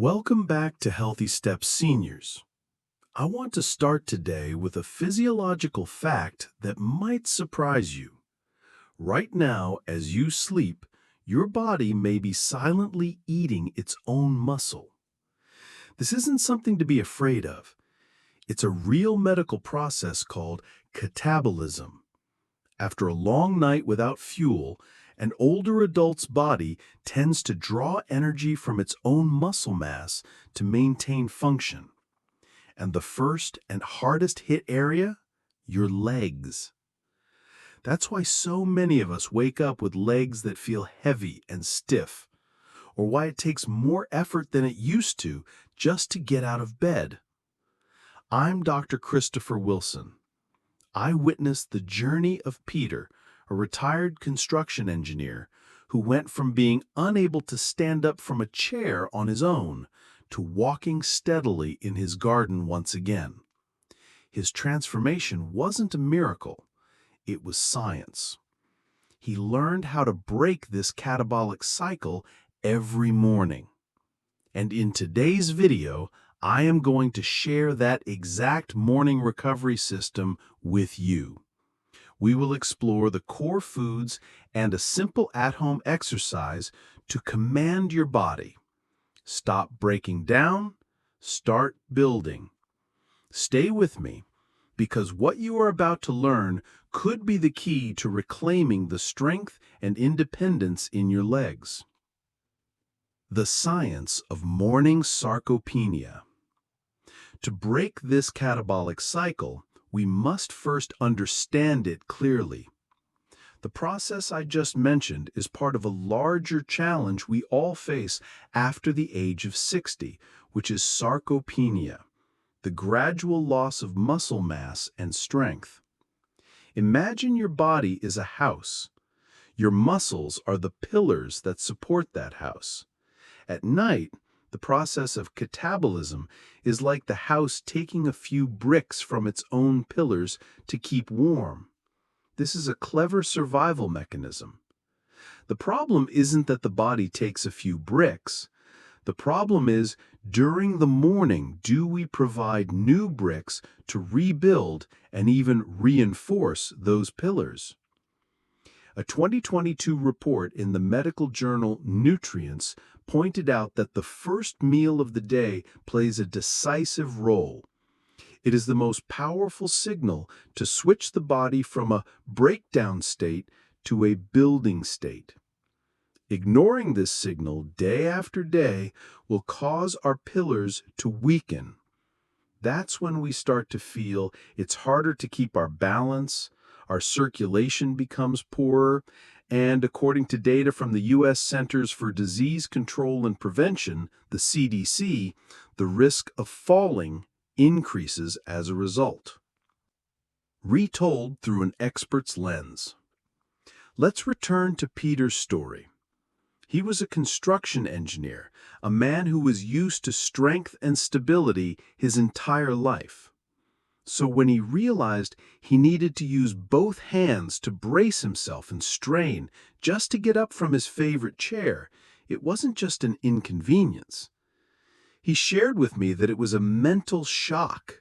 Welcome back to Healthy Steps Seniors. I want to start today with a physiological fact that might surprise you. Right now, as you sleep, your body may be silently eating its own muscle. This isn't something to be afraid of. It's a real medical process called catabolism. After a long night without fuel, an older adult's body tends to draw energy from its own muscle mass to maintain function. And the first and hardest hit area? Your legs. That's why so many of us wake up with legs that feel heavy and stiff, or why it takes more effort than it used to just to get out of bed. I'm Dr. Christopher Wilson. I witnessed the journey of Peter, a retired construction engineer who went from being unable to stand up from a chair on his own to walking steadily in his garden once again. His transformation wasn't a miracle, it was science. He learned how to break this catabolic cycle every morning. And in today's video, I am going to share that exact morning recovery system with you. We will explore the core foods and a simple at-home exercise to command your body. Stop breaking down, start building. Stay with me, because what you are about to learn could be the key to reclaiming the strength and independence in your legs. The science of morning sarcopenia. To break this catabolic cycle, we must first understand it clearly. The process I just mentioned is part of a larger challenge we all face after the age of 60, which is sarcopenia, the gradual loss of muscle mass and strength. Imagine your body is a house. Your muscles are the pillars that support that house. At night, the process of catabolism is like the house taking a few bricks from its own pillars to keep warm. This is a clever survival mechanism. The problem isn't that the body takes a few bricks. The problem is, during the morning, do we provide new bricks to rebuild and even reinforce those pillars? A 2022 report in the medical journal Nutrients pointed out that the first meal of the day plays a decisive role. It is the most powerful signal to switch the body from a breakdown state to a building state. Ignoring this signal day after day will cause our pillars to weaken. That's when we start to feel it's harder to keep our balance, our circulation becomes poorer, and according to data from the U.S. Centers for Disease Control and Prevention, the CDC, the risk of falling increases as a result. Retold through an expert's lens. Let's return to Peter's story. He was a construction engineer, a man who was used to strength and stability his entire life. So when he realized he needed to use both hands to brace himself and strain just to get up from his favorite chair, it wasn't just an inconvenience. He shared with me that it was a mental shock.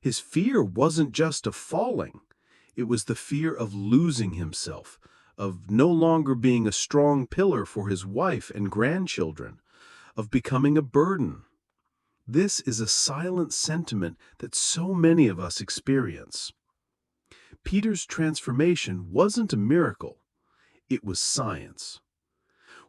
His fear wasn't just of falling. It was the fear of losing himself, of no longer being a strong pillar for his wife and grandchildren, of becoming a burden. This is a silent sentiment that so many of us experience. Peter's transformation wasn't a miracle. It was science.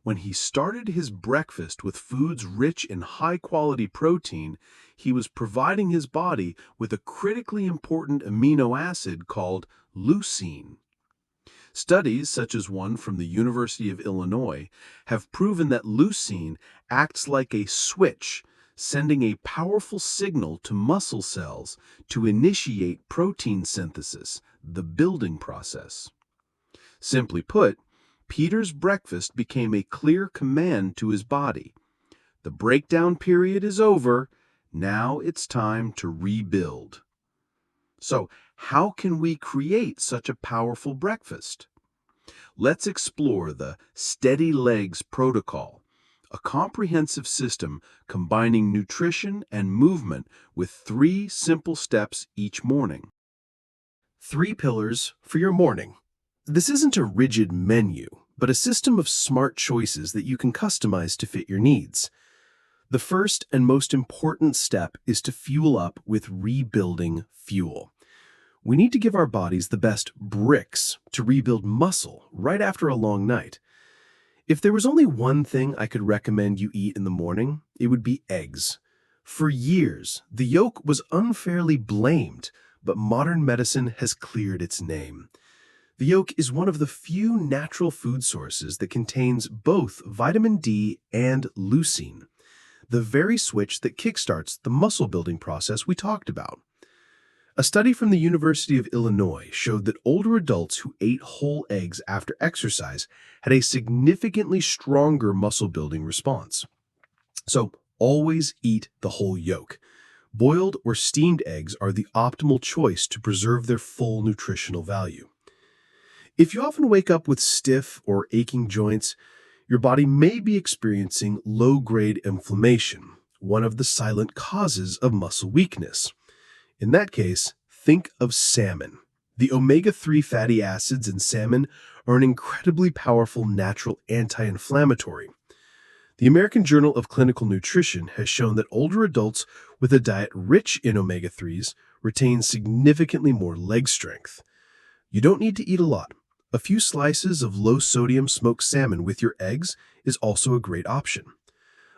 When he started his breakfast with foods rich in high-quality protein, he was providing his body with a critically important amino acid called leucine. Studies, such as one from the University of Illinois, have proven that leucine acts like a switch, sending a powerful signal to muscle cells to initiate protein synthesis, the building process. Simply put, Peter's breakfast became a clear command to his body. The breakdown period is over, now it's time to rebuild. So, how can we create such a powerful breakfast? Let's explore the Steady Legs Protocol, a comprehensive system combining nutrition and movement with 3 simple steps each morning. 3 pillars for your morning. This isn't a rigid menu, but a system of smart choices that you can customize to fit your needs. The first and most important step is to fuel up with rebuilding fuel. We need to give our bodies the best bricks to rebuild muscle right after a long night. If there was only one thing I could recommend you eat in the morning, it would be eggs. For years, the yolk was unfairly blamed, but modern medicine has cleared its name. The yolk is one of the few natural food sources that contains both vitamin D and leucine, the very switch that kickstarts the muscle-building process we talked about. A study from the University of Illinois showed that older adults who ate whole eggs after exercise had a significantly stronger muscle-building response. So, always eat the whole yolk. Boiled or steamed eggs are the optimal choice to preserve their full nutritional value. If you often wake up with stiff or aching joints, your body may be experiencing low-grade inflammation, one of the silent causes of muscle weakness. In that case, think of salmon. The omega-3 fatty acids in salmon are an incredibly powerful natural anti-inflammatory. The American Journal of Clinical Nutrition has shown that older adults with a diet rich in omega-3s retain significantly more leg strength. You don't need to eat a lot. A few slices of low-sodium smoked salmon with your eggs is also a great option.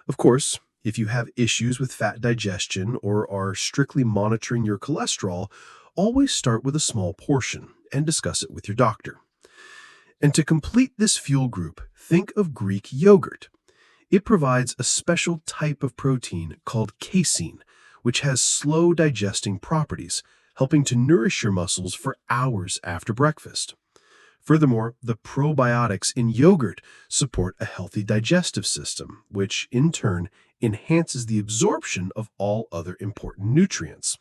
Of course, if you have issues with fat digestion or are strictly monitoring your cholesterol, always start with a small portion and discuss it with your doctor. And to complete this fuel group, think of Greek yogurt. It provides a special type of protein called casein, which has slow digesting properties, helping to nourish your muscles for hours after breakfast. Furthermore, the probiotics in yogurt support a healthy digestive system, which in turn enhances the absorption of all other important nutrients.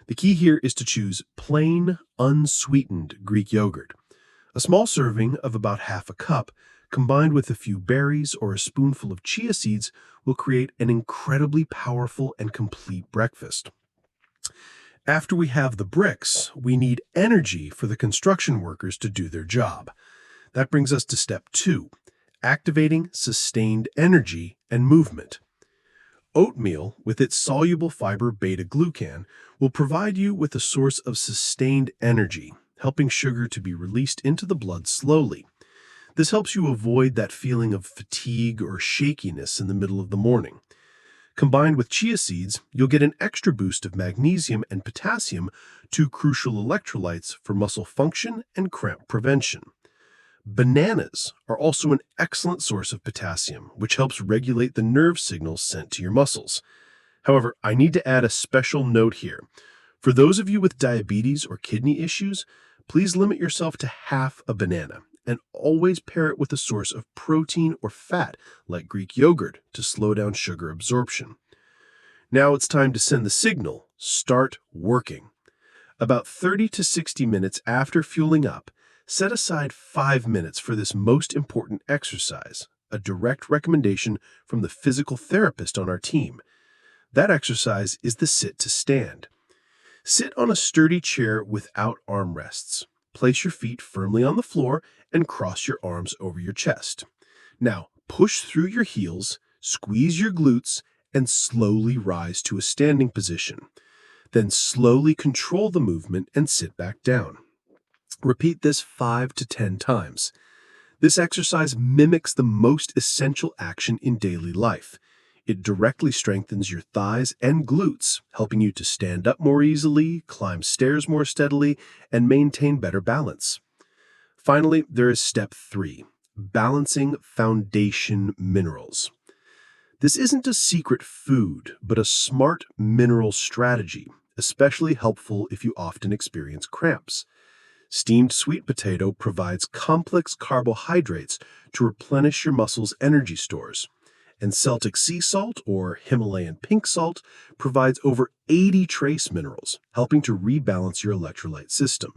The key here is to choose plain, unsweetened Greek yogurt. A small serving of about half a cup, combined with a few berries or a spoonful of chia seeds, will create an incredibly powerful and complete breakfast. After we have the bricks, we need energy for the construction workers to do their job. That brings us to step 2, activating sustained energy and movement. Oatmeal, with its soluble fiber beta-glucan, will provide you with a source of sustained energy, helping sugar to be released into the blood slowly. This helps you avoid that feeling of fatigue or shakiness in the middle of the morning. Combined with chia seeds, you'll get an extra boost of magnesium and potassium, 2 crucial electrolytes for muscle function and cramp prevention. Bananas are also an excellent source of potassium, which helps regulate the nerve signals sent to your muscles. However, I need to add a special note here. For those of you with diabetes or kidney issues, please limit yourself to half a banana and always pair it with a source of protein or fat like Greek yogurt to slow down sugar absorption. Now it's time to send the signal, start working. About 30 to 60 minutes after fueling up, set aside 5 minutes for this most important exercise, a direct recommendation from the physical therapist on our team. That exercise is the sit to stand. Sit on a sturdy chair without armrests. Place your feet firmly on the floor and cross your arms over your chest. Now, push through your heels, squeeze your glutes, and slowly rise to a standing position. Then slowly control the movement and sit back down. Repeat this 5 to 10 times. This exercise mimics the most essential action in daily life. It directly strengthens your thighs and glutes, helping you to stand up more easily, climb stairs more steadily, and maintain better balance. Finally, there is step 3, balancing foundation minerals. This isn't a secret food, but a smart mineral strategy, especially helpful if you often experience cramps. Steamed sweet potato provides complex carbohydrates to replenish your muscles' energy stores. And Celtic sea salt, or Himalayan pink salt, provides over 80 trace minerals, helping to rebalance your electrolyte system.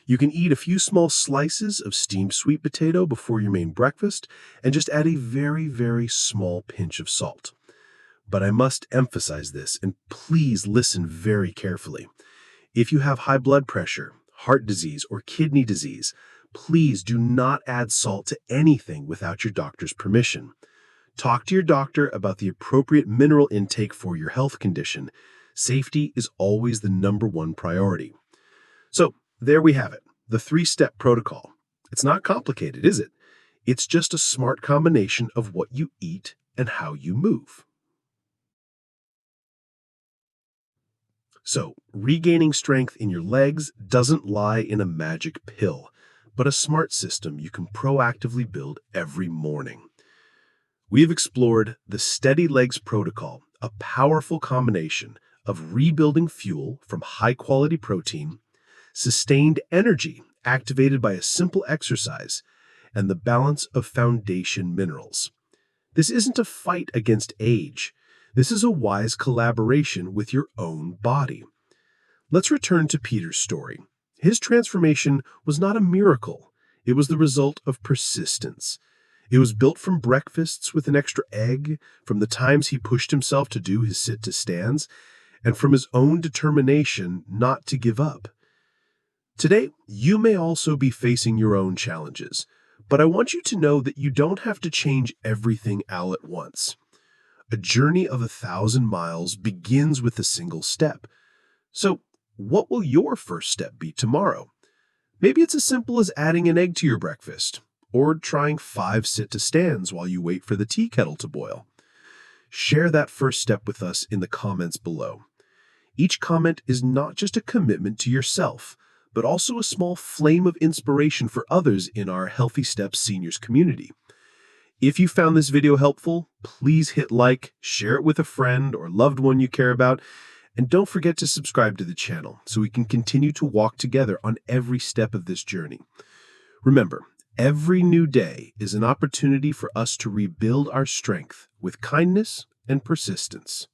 You can eat a few small slices of steamed sweet potato before your main breakfast and just add a very, very small pinch of salt. But I must emphasize this, and please listen very carefully. If you have high blood pressure, heart disease, or kidney disease, please do not add salt to anything without your doctor's permission. Talk to your doctor about the appropriate mineral intake for your health condition. Safety is always the #1 priority. So, there we have it, the 3-step protocol. It's not complicated, is it? It's just a smart combination of what you eat and how you move. So, regaining strength in your legs doesn't lie in a magic pill, but a smart system you can proactively build every morning. We have explored the Steady Legs Protocol, a powerful combination of rebuilding fuel from high-quality protein, sustained energy activated by a simple exercise, and the balance of foundation minerals. This isn't a fight against age. This is a wise collaboration with your own body. Let's return to Peter's story. His transformation was not a miracle. It was the result of persistence. It was built from breakfasts with an extra egg, from the times he pushed himself to do his sit-to-stands, and from his own determination not to give up. Today, you may also be facing your own challenges, but I want you to know that you don't have to change everything all at once. A journey of 1,000 miles begins with a single step. So, what will your first step be tomorrow? Maybe it's as simple as adding an egg to your breakfast, or trying 5 sit-to-stands while you wait for the tea kettle to boil. Share that first step with us in the comments below. Each comment is not just a commitment to yourself, but also a small flame of inspiration for others in our Healthy Steps Seniors community. If you found this video helpful, please hit like, share it with a friend or loved one you care about, and don't forget to subscribe to the channel so we can continue to walk together on every step of this journey. Remember, every new day is an opportunity for us to rebuild our strength with kindness and persistence.